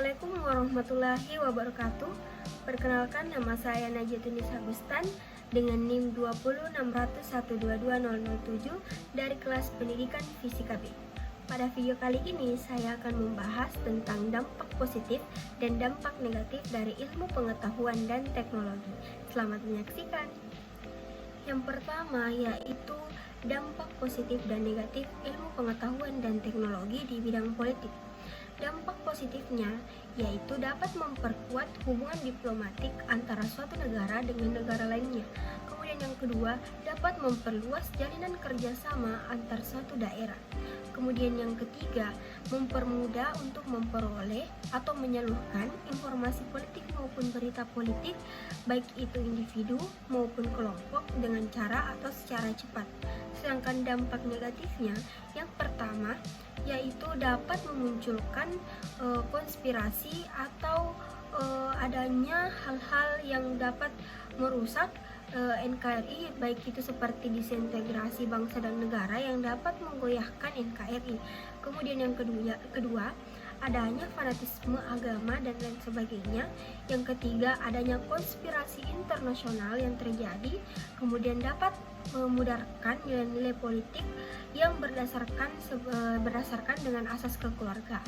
Assalamualaikum warahmatullahi wabarakatuh. Perkenalkan, nama saya Najatunnisa Bustan dengan NIM 20600122007 dari kelas pendidikan Fisika B. Pada video kali ini saya akan membahas tentang dampak positif dan dampak negatif dari ilmu pengetahuan dan teknologi. Selamat menyaksikan. Yang pertama yaitu dampak positif dan negatif ilmu pengetahuan dan teknologi di bidang politik. Dampak positifnya yaitu dapat memperkuat hubungan diplomatik antara suatu negara dengan negara lainnya. Kemudian yang kedua, dapat memperluas jalinan kerjasama antar suatu daerah. Kemudian yang ketiga, mempermudah untuk memperoleh atau menyalurkan informasi politik maupun berita politik, baik itu individu maupun kelompok, dengan cara atau secara cepat. Sedangkan dampak negatifnya, yang pertama yaitu dapat memunculkan konspirasi atau adanya hal-hal yang dapat merusak NKRI, baik itu seperti disintegrasi bangsa dan negara yang dapat menggoyahkan NKRI. Kemudian yang kedua adanya fanatisme agama dan lain sebagainya. Yang ketiga, adanya konspirasi internasional yang terjadi, kemudian dapat memudarkan nilai-nilai politik yang berdasarkan dengan asas kekeluargaan.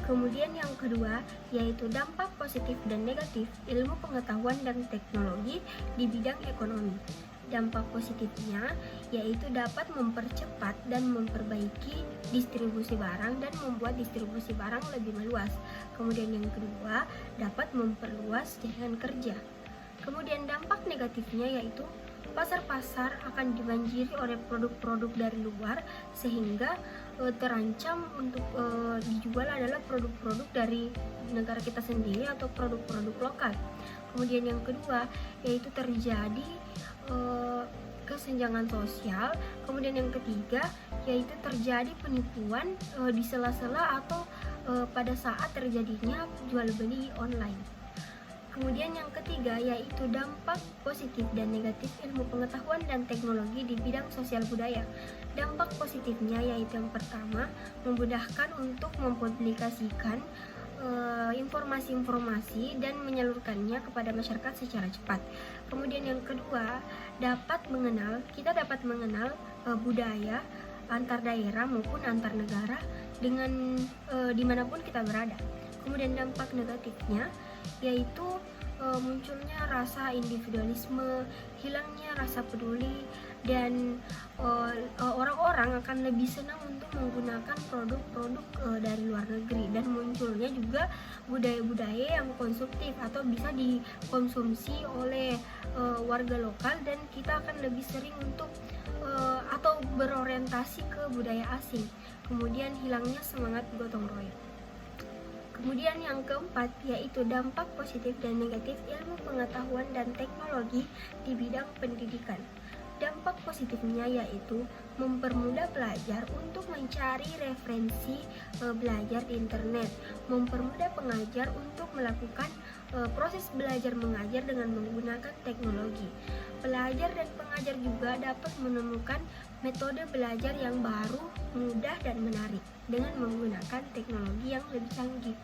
Kemudian yang kedua yaitu dampak positif dan negatif ilmu pengetahuan dan teknologi di bidang ekonomi. Dampak positifnya yaitu dapat mempercepat dan memperbaiki distribusi barang dan membuat distribusi barang lebih meluas. Kemudian yang kedua, dapat memperluas jaringan kerja. Kemudian dampak negatifnya yaitu pasar-pasar akan dibanjiri oleh produk-produk dari luar, sehingga terancam untuk dijual adalah produk-produk dari negara kita sendiri atau produk-produk lokal. Kemudian yang kedua yaitu terjadi kesenjangan sosial. Kemudian yang ketiga yaitu terjadi penipuan di sela-sela atau pada saat terjadinya jual beli online. Kemudian yang ketiga yaitu dampak positif dan negatif ilmu pengetahuan dan teknologi di bidang sosial budaya. Dampak positifnya yaitu yang pertama, memudahkan untuk mempublikasikan informasi-informasi dan menyalurkannya kepada masyarakat secara cepat. Kemudian yang kedua, kita dapat mengenal budaya antar daerah maupun antar negara dengan dimanapun kita berada. Kemudian dampak negatifnya yaitu munculnya rasa individualisme, hilangnya rasa peduli, dan orang-orang akan lebih senang untuk menggunakan produk-produk dari luar negeri, dan munculnya juga budaya-budaya yang konsumtif atau bisa dikonsumsi oleh warga lokal, dan kita akan lebih sering untuk atau berorientasi ke budaya asing. Kemudian hilangnya semangat gotong royong. Kemudian yang keempat yaitu dampak positif dan negatif ilmu pengetahuan dan teknologi di bidang pendidikan. Dampak positifnya yaitu mempermudah pelajar untuk mencari referensi belajar di internet, mempermudah pengajar untuk melakukan proses belajar mengajar dengan menggunakan teknologi. Pelajar dan pengajar juga dapat menemukan metode belajar yang baru, mudah, dan menarik dengan menggunakan teknologi yang lebih canggih.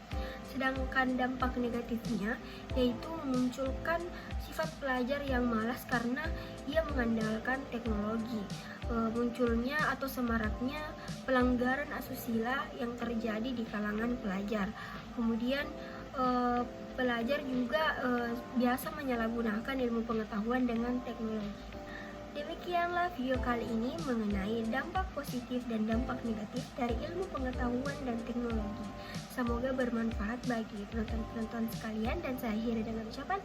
Sedangkan dampak negatifnya yaitu memunculkan sifat pelajar yang malas karena ia mengandalkan teknologi. Munculnya atau semaraknya pelanggaran asusila yang terjadi di kalangan pelajar. Kemudian pelajar juga biasa menyalahgunakan ilmu pengetahuan dengan teknologi. Demikianlah video kali ini mengenai dampak positif dan dampak negatif dari ilmu pengetahuan dan teknologi. Semoga bermanfaat bagi penonton-penonton sekalian, dan saya akhiri dengan ucapan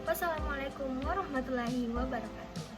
wassalamualaikum warahmatullahi wabarakatuh.